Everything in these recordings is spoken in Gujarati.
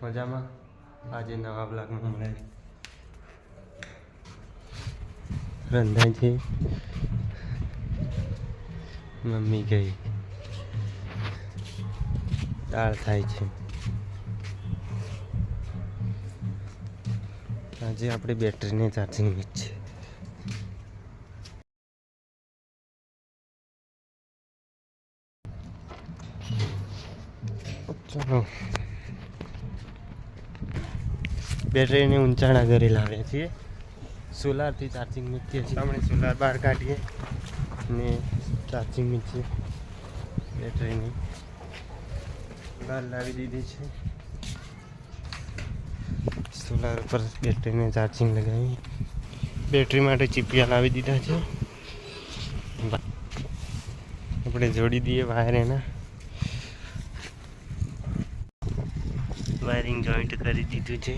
મજામાં. આજે નવા બ્લોગમાં મળે રંધાય છે. મમ્મી ગઈ દાળ થાય છે. આજે આપણે બેટરીને ચાર્જિંગ વીજ છે. ચલો બેટરીને ઊંચાણા ઘરે લાવ્યા છીએ. સોલારથી ચાર્જિંગ મૂકીએ છીએ. આપણે સોલાર બહાર કાઢીએ ને ચાર્જિંગ મૂકીએ. બેટરીની બહાર લાવી દીધી છે. સોલાર પર બેટરીને ચાર્જિંગ લગાવી બેટરી માટે ચીપિયા લાવી દીધા છે. આપણે જોડી દઈએ વાયર એના. વાયરિંગ જોઈન્ટ કરી દીધું છે.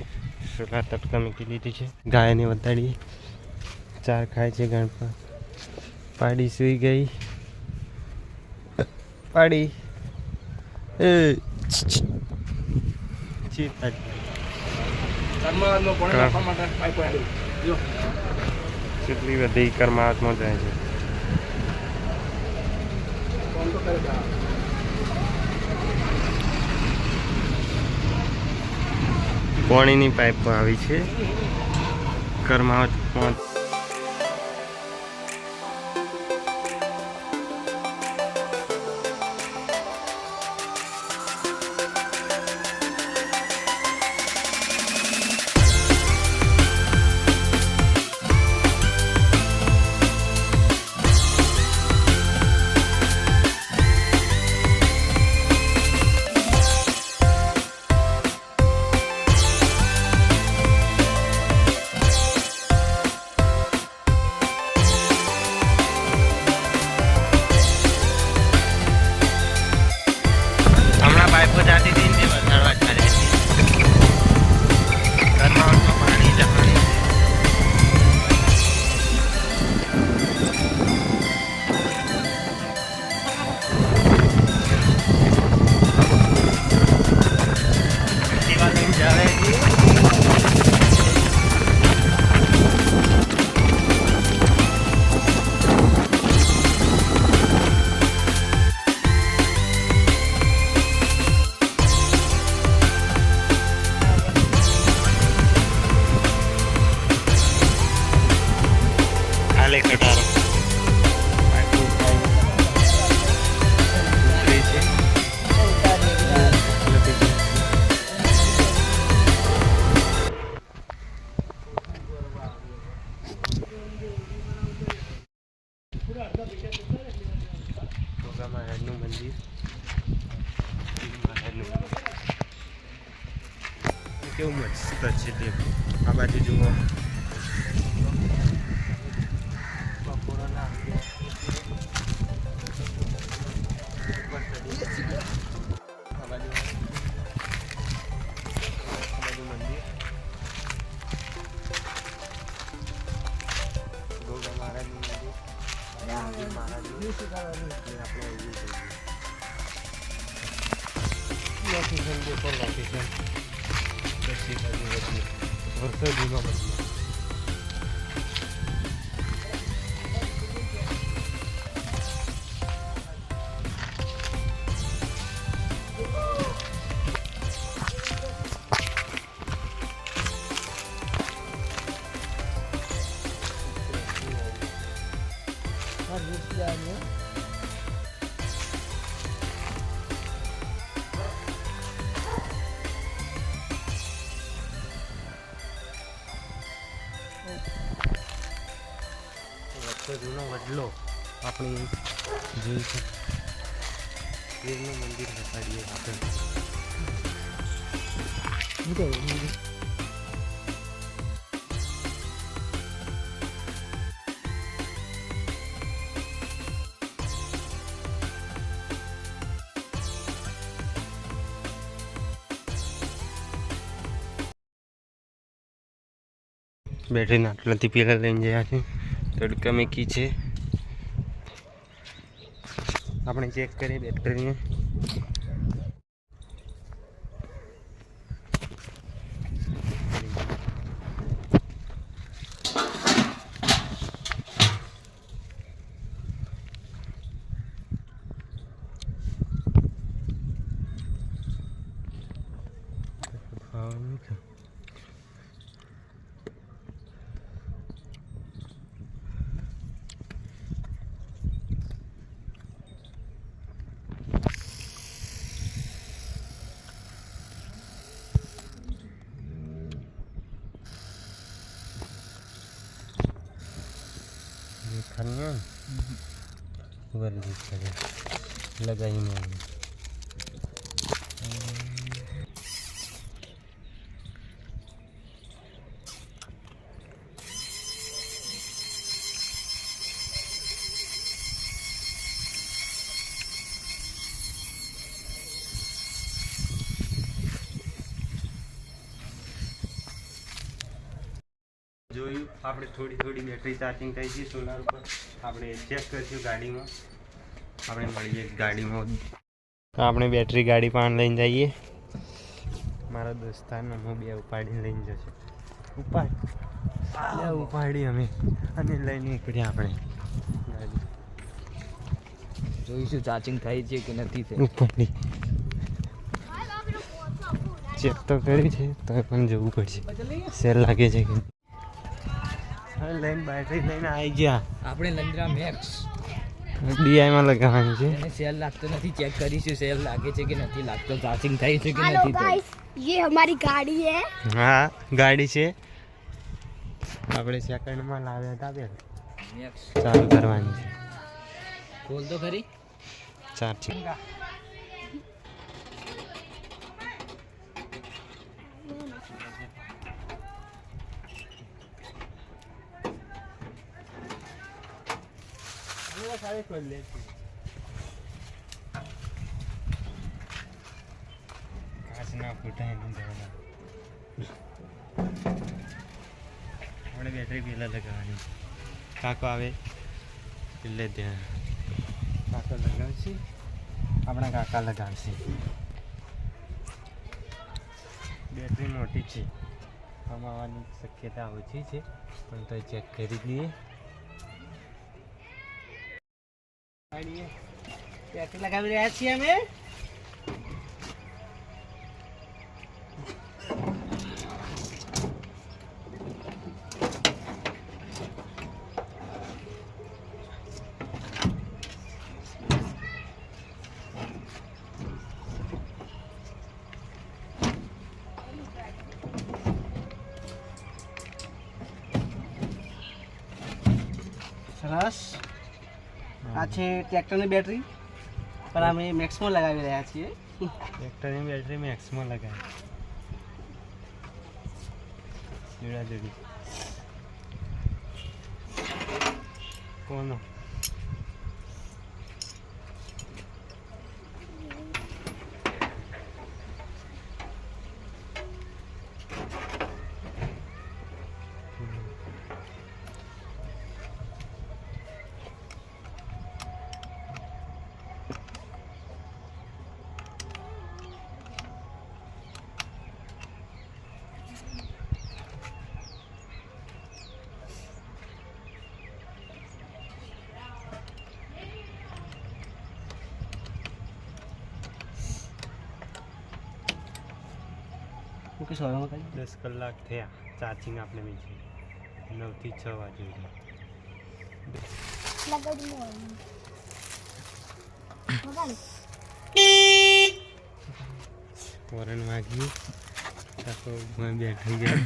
સોલાર તટકા મૂકી દીધી છે. ગાયને વધારીએ. ચાર ખાય છે ગણપત. પાડી સૂઈ ગઈ. પાડી કેટલી બધી કર્માવતમાં જાય છે. પાણીની પાઇપ આવી છે કર્માવતમાં. પાઇપ જાતી હતી ને વધારવા ચાલે છે. કર્માવતમાં પાણી જવાની જાવે છે. કટારો મહારાજનું મંદિર. કેવું મસ્ત છે તે. આ બાજુ જુઓ. જૂનો વડલો આપણી જોઈ છે. વીરનું મંદિર બતાડીએ આગળ. બેટરીને આટલાથી પહેલાં લઈને ગયા છે. તડકા મૂકી છે. આપણે ચેક કરીએ બેટરીને. દેખાની વર્ગી કરે લગાવીને જોયું આપણે થોડી બેટરી ચાર્જિંગ થઈ છે સોલાર ઉપર આપણે ચેક કરીશું ગાડીમાં આપણે મળીએ ગાડીમાં તો આપણે બેટરી ગાડી પણ લઈને જઈએ મારા દોસ્તારને હું બે ઉપાડીને લઈને જશે ઉપાડી અમે અને લઈને નીકળ્યા આપણે ગાડી જોઈશું ચાર્જિંગ થઈ છે કે નથી થઈ ઉપાડી ચેક તો કરી છે તો પણ જવું પડશે સેલ લાગે છે કે લઈને બેટરી લઈને આવી ગયા આપણે લંદ્રા મેક્સ ડીઆઈમાં લગાવવાની છે એને સેલ લાગતો નથી ચેક કરીશું સેલ લાગે છે કે નથી લાગતો ચાર્જિંગ થઈ છે કે નથી થઈ ये हमारी गाड़ी है હા ગાડી છે આપણે સેકન્ડમાં લાવ્યા હતા બે મેક્સ ચાલુ કરવાની છે ખોલ તો ખરી ચાર્જિંગ सारे खोल लेते कांच ना फूटा है नहीं जाना हमने बैटरी पीला लगानी काको आवे ले दे काको लगावशी अपना काका लगावशी बैटरी मोटी છે કમાવાની શક્યતા ઓછી છે પણ તો ચેક કરી લઈએ બેટરી લગાવી રહ્યા છીએ અમે સરસ આ છે ટ્રેક્ટરની બેટરી પણ અમે મેક્સમાં લગાવી રહ્યા છીએ ટ્રેક્ટરની બેટરી મેક્સમાં લગાવી જોડાજોડી કોનો ઓકે સોળમાં કરી 10 કલાક થયા ચાર્જિંગ આપણે મીઠી 9 થી 6 વાગે लगा दूंगा વરણ વાગી કાકો હું બેઠી ગયા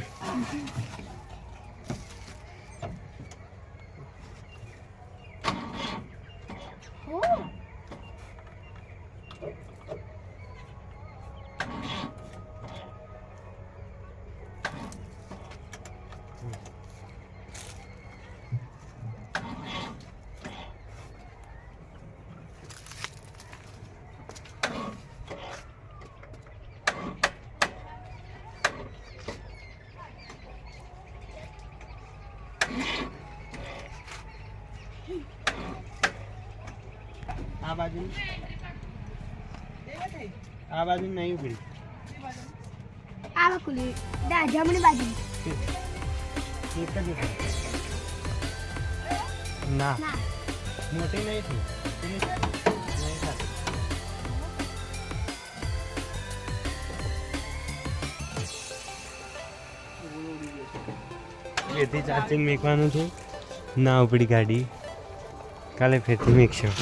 આ બાજુ નહીં ઉભી आवा कुली दा जमनी बाजू એક જ ના ना મોટી નહીં થઈ નહીં થતી બેથી ચાર્જિંગ મૂકવાનું છે ના ઉપડી ગાડી કાલે ફેરથી મૂકશું